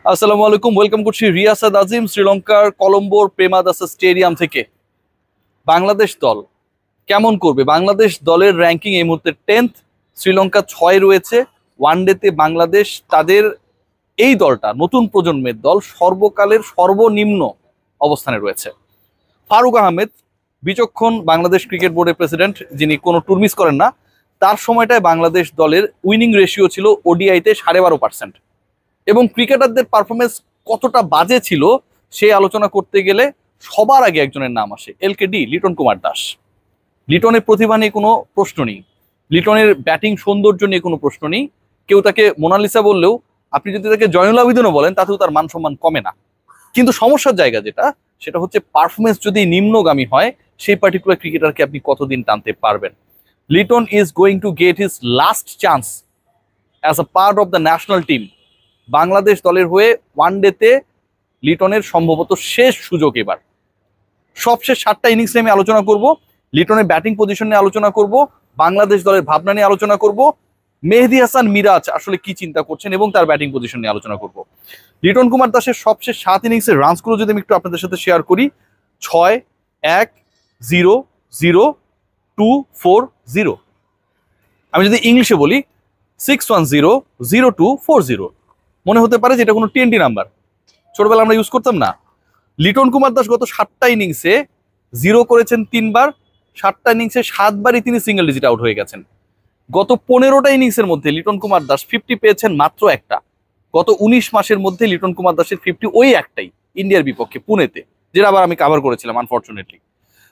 আসসালামু আলাইকুম, ওয়েলকাম করছি রিয়াসাদ আজিম শ্রীলঙ্কার কলম্বোর প্রেমাদাসা স্টেডিয়াম থেকে। বাংলাদেশ দল কেমন করবে? বাংলাদেশ দলের র্যাঙ্কিং এই মুহূর্তে 10th, শ্রীলঙ্কা 6 রয়েছে। ওয়ানডেতে বাংলাদেশ তাদের এই দলটা নতুন প্রজন্মের দল সর্বকালের সর্বনিম্ন অবস্থানে রয়েছে। ফারুক আহমেদ বিচক্ষণ বাংলাদেশ ক্রিকেট বোর্ডের প্রেসিডেন্ট, যিনি কোনো টুর মিস করেন না। তার সময়টায় বাংলাদেশ দলের উইনিং রেশিও ছিল ওডিআইতে 12.5%। এবং ক্রিকেটারদের পারফরমেন্স কতটা বাজে ছিল সেই আলোচনা করতে গেলে সবার আগে একজনের নাম আসে, এলকেডি লিটন কুমার দাস। লিটনের প্রতিভা নিয়ে কোনো প্রশ্ন নেই, লিটনের ব্যাটিং সৌন্দর্য নিয়ে কোনো প্রশ্ন নেই। কেউ তাকে মোনালিসা বললেও, আপনি যদি তাকে জয়নুল আবেদিনও বলেন, তাতেও তার মান সম্মান কমে না। কিন্তু সমস্যার জায়গা সেটা হচ্ছে পারফরমেন্স যদি নিম্নগামী হয়, সেই পার্টিকুলার ক্রিকেটারকে আপনি কতদিন টানতে পারবেন। Liton is going to get his last chance as a part of the national team. Bangladesh দলের হয়ে ওয়ানডেতে লিটনের সম্ভবত শেষ সুযোগ এবার। সবশেষ 7টা ইনিংস নিয়ে আমি আলোচনা করব, লিটনের ব্যাটিং পজিশন নিয়ে আলোচনা করব, বাংলাদেশ দলের ভাবনা নিয়ে আলোচনা করব, মেহেদী হাসান মিরাজ আসলে কি চিন্তা করছেন এবং তার ব্যাটিং পজিশন নিয়ে আলোচনা করব। লিটন কুমার দাসের সবশেষ 7 ইনিংসের রানসগুলো যদি আমি একটু আপনাদের সাথে শেয়ার করি, 6-1-0-0-2-4-0। আমি যদি ইংলিশে বলি 610-0240। মনে হতে পারে যে এটা কোনো টিএনটি নাম্বার, ছোটবেলা আমরা ইউজ করতাম না। লিটন কুমার দাস গত 7টা ইনিংসে 0 করেছেন 3বার, 7টা ইনিংসে 7বারই তিনি সিঙ্গেল ডিজিট আউট হয়ে গেছেন। গত 15টা ইনিংসের মধ্যে লিটন কুমার দাস 50 পেয়েছেন মাত্র একটা। গত 19 মাসের মধ্যে লিটন কুমার দাসের 50 ওই একটাই, ইন্ডিয়ার বিপক্ষে পুনেতে, যেটা আবার আমি কভার করেছিলাম আনফরচুনেটলি।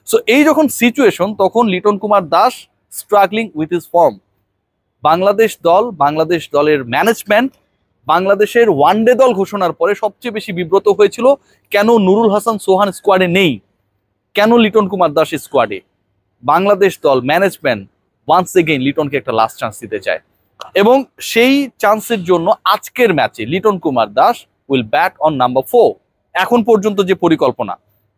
সো এই যখন সিচুয়েশন, তখন Liton Kumar Das struggling with his form. Bangladesh দল, বাংলাদেশ দলের ম্যানেজমেন্ট বাংলাদেশের ওয়ানডে দল ঘোষণার পরে সবচেয়ে বেশি বিব্রত হয়েছিল, কেন নুরুল হাসান সোহান স্কোয়াডে নেই, কেন লিটন কুমার দাস স্কোয়াডে। বাংলাদেশ দল ম্যানেজমেন্ট ওয়ান্স এগেইন লিটনকে একটা লাস্ট চান্স দিতে চায় এবং সেই চান্সের জন্য আজকের ম্যাচে Liton Kumar Das will bat on number 4। এখন পর্যন্ত যে পরিকল্পনা,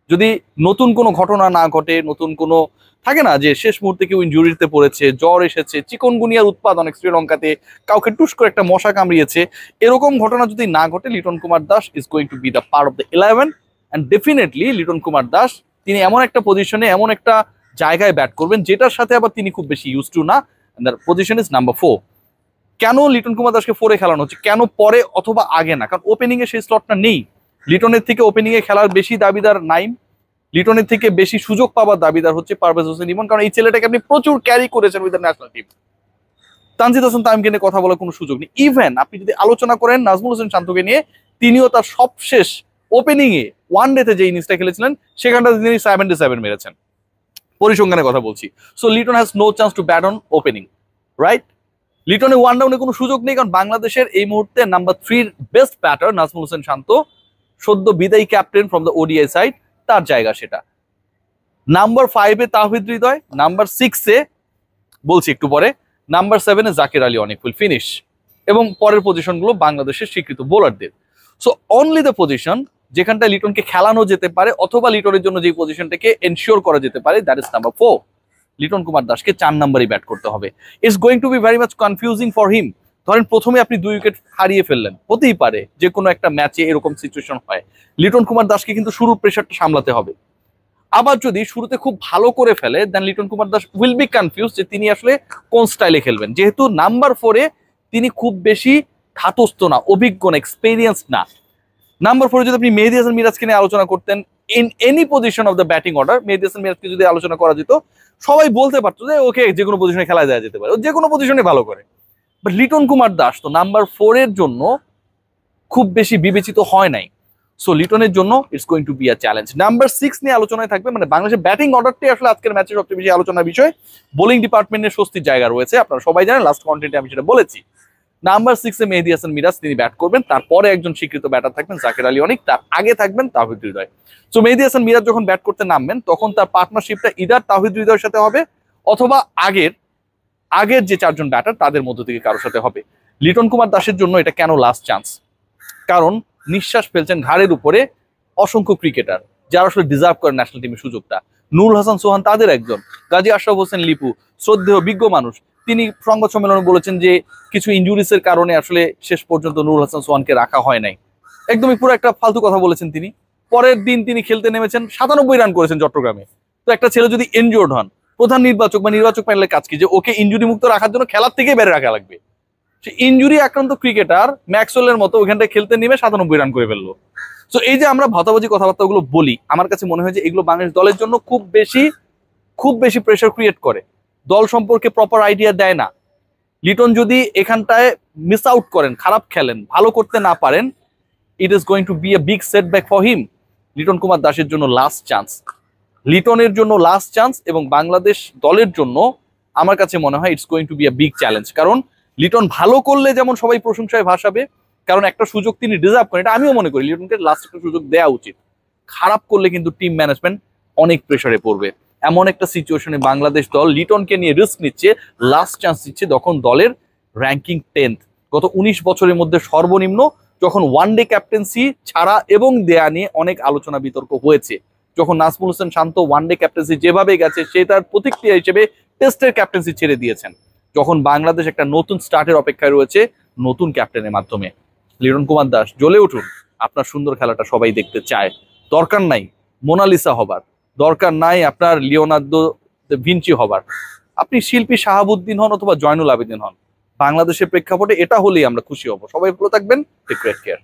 যদি নতুন কোনো ঘটনা না ঘটে, নতুন কোনো থাকে না যে শেষ মুহূর্তে কেউ ইনজুরিতে পড়েছে, জ্বর এসেছে, চিকনগুনিয়ার উৎপাদ অনেক শ্রীলঙ্কাতে, কাউকে টুস করে একটা মশা কামড়িয়েছে, এরকম ঘটনা যদি না ঘটে, Liton Kumar Das is going to B the part of the 11। And definitely Liton Kumar Das তিনি এমন একটা পজিশনে, এমন একটা জায়গায় ব্যাট করবেন যেটার সাথে আবার তিনি খুব বেশি ইউজ টু না। The position is number 4। কেন লিটন কুমার দাসকে 4-এ খেলানো হচ্ছে, কেন পরে অথবা আগে না? কারণ ওপেনিং এ সেই স্লটটা নেই। লিটনের থেকে ওপেনিং এ খেলার বেশি দাবিদার নাইম, লিটনের থেকে বেশি সুযোগ পাওয়ার দাবিদার হচ্ছে পারভেজ হোসেন ইমন, কারণ এই ছেলেটাকে আপনি প্রচুর ক্যারি করেছেন with the national team. Tanzid Hasan তামিমকে নিয়ে কথা বলার কোনো সুযোগ নেই। ইভেন আপনি যদি আলোচনা করেন নাজমুল হোসেন শান্তকে নিয়ে, তিনিও তার সবশেষ ওপেনিং এ ওয়ানডেতে যে ইনিংসটা খেলেছিলেন সেখানটাতে তিনি 77 মেরেছেন, পরিসংখ্যানের কথা বলছি। So Liton has no chance to bat on opening, right? লিটনের ওয়ান ডাউনে কোনো সুযোগ নেই, কারণ বাংলাদেশের এই মুহূর্তে number 3 best batter Najmul Hossain Shanto, সদ্য বিদায়ী captain from the ODI side, তার জায়গা সেটা। নাম্বার 5-এ তাওহিদ হৃদয়, নাম্বার 6-এ বলছি একটু পরে, নাম্বার 7-এ জাকির আলী অনেক উইল ফিনিশ, এবং পরের পজিশনগুলো বাংলাদেশের স্বীকৃত বোলারদের। সো অনলি দ্য পজিশন যেখানটায় লিটনকে খেলানো যেতে পারে অথবা লিটনের জন্য যে পজিশনটাকে এনশিওর করা যেতে পারে, that is number 4। Liton Kumar দাসকে 4 নাম্বারই ব্যাট করতে হবে। It's going to be very much confusing for him. ধরেন প্রথমে আপনি 2 উইকেট হারিয়ে ফেললেন, হতেই পারে যে কোনো একটা ম্যাচে এরকম সিচুয়েশন হয়। লিটন কুমার দাসকে কিন্তু শুরুর প্রেশারটা সামলাতে হবে। আবার যদি শুরুতে খুব ভালো করে ফেলে, then Liton Kumar Das will be confuse যে তিনি আসলে কোন স্টাইলে খেলবেন, যেহেতু নাম্বার 4-এ তিনি খুব বেশি ধাতস্থ না, অভিজ্ঞ না, এক্সপেরিয়েন্স না। নাম্বার 4-এ যদি আপনি মেহেদী হাসান মিরাজকে নিয়ে আলোচনা করতেন in any position of the batting order, Mehedi Hasan মিরাজকে যদি আলোচনা করা যেত, সবাই বলতে পারতো যে ওকে যে কোনো পজিশনে খেলা দেওয়া যেতে পারে, ও যে কোনো পজিশনে ভালো করে। বাট লিটন কুমার দাস তো নাম্বার 4-এর জন্য খুব বেশি বিবেচিত হয় নাই। সো লিটনের জন্য it's going to be a challenge. Number 6 নিয়ে আলোচনায় থাকবে, মানে বাংলাদেশের ব্যাটিং অর্ডারটাই আসলে আজকের ম্যাচের সবচেয়ে বেশি আলোচনার বিষয়। বোলিং ডিপার্টমেন্টের স্বস্তির জায়গা রয়েছে, আপনারা সবাই জানেন, লাস্ট কন্টেন্টে আমি সেটা বলেছি। নাম্বার 6-এ মেহেদী হাসান মিরাজ তিনি ব্যাট করবেন, তারপরে একজন স্বীকৃত ব্যাটার থাকবেন জাকির আলী অনিক, তার আগে থাকবেন তাওহিদ হৃদয়। সো মেহেদী হাসান মিরাজ যখন ব্যাট করতে নামবেন, তখন তার পার্টনারশিপটা ইদার তাওহিদ হৃদয়ের সাথে হবে অথবা আগের যে 4জন ব্যাটার তাদের মধ্য থেকে কারোর সাথে হবে। লিটন কুমার দাসের জন্য এটা কেন লাস্ট চান্স? কারণ নিঃশ্বাস ফেলছেন ঘাড়ের উপরে অসংখ্য ক্রিকেটার যারা আসলে ডিজার্ভ করে ন্যাশনাল টিমের সুযোগটা। নুরুল হাসান সোহান তাদের একজন, গাজী আশরাফ হোসেন লিপু শ্রদ্ধেয় বিজ্ঞ মানুষ, তিনি সংবাদ সম্মেলনে বলেছেন যে কিছু ইনজুরিসের কারণে আসলে শেষ পর্যন্ত নুরুল হাসান সোহানকে রাখা হয় নাই। একদমই পুরো একটা ফালতু কথা বলেছেন তিনি। পরের দিন তিনি খেলতে নেমেছেন, 97 রান করেছেন চট্টগ্রামে। তো একটা ছেলে যদি ইনজুর্ড হন, প্রধান নির্বাচক বা নির্বাচক প্যানেলের কাজ কি যে ওকে ইনজুরি মুক্ত রাখার জন্য খেলার থেকেই বেড়ে রাখা লাগবে? সে ইনজুরি আক্রান্ত ক্রিকেটার ম্যাক্সওয়েলের মতো ওখানটায় খেলতে নেমে 97 রান করে ফেললো। তো এই যে আমরা ভাতাবাজি কথাবার্তাগুলো বলি, আমার কাছে মনে হয় যে এগুলো বাংলাদেশ দলের জন্য খুব বেশি প্রেশার ক্রিয়েট করে, দল সম্পর্কে প্রপার আইডিয়া দেয় না। লিটন যদি এখানটায় মিস আউট করেন, খারাপ খেলেন, ভালো করতে না পারেন, it is going to be a big setback for him. Liton Kumar দাসের জন্য লাস্ট চান্স, লিটনের জন্য লাস্ট চান্স, এবং বাংলাদেশ দলের জন্য আমার কাছে মনে হয় it's going to be a big challenge. কারণ লিটন ভালো করলে যেমন সবাই প্রশংসায় ভাসাবে, কারণ একটা সুযোগ তিনি ডিজার্ভ করেন, এটা আমিও মনে করি লিটনকে লাস্ট একটা সুযোগ দেওয়া উচিত। খারাপ করলে কিন্তু টিম ম্যানেজমেন্ট অনেক প্রেসারে পড়বে। এমন একটা সিচুয়েশনে বাংলাদেশ দল লিটনকে নিয়ে রিস্ক নিচ্ছে, লাস্ট চান্স দিচ্ছে, যখন দলের র্যাঙ্কিং 10th, গত 19 বছরের মধ্যে সর্বনিম্ন, যখন ওয়ানডে ক্যাপ্টেন্সি ছাড়া এবং দেয়া নিয়ে অনেক আলোচনা বিতর্ক হয়েছে, যখন নাজমুল হোসেন শান্ত ওয়ানডে ক্যাপ্টেন্সি যেভাবে গেছে সে তার প্রতিক্রিয়া হিসেবে টেস্টের ক্যাপ্টেন্সি ছেড়ে দিয়েছেন, যখন বাংলাদেশ একটা নতুন স্টার্টের অপেক্ষায় রয়েছে নতুন ক্যাপ্টেনের মাধ্যমে। লিটন কুমার দাস জ্বলে উঠুন, আপনার সুন্দর খেলাটা সবাই দেখতে চায়। দরকার নাই মোনালিসা হবার, দরকার নাই আপনার লিওনার্দো ভিঞ্চি হবার, আপনি শিল্পী শাহাবুদ্দিন হন অথবা জয়নুল আবেদিন হন, বাংলাদেশের প্রেক্ষাপটে এটা হলেই আমরা খুশি হব। সবাই ভালো থাকবেন, টেক গ্রেট কেয়ার।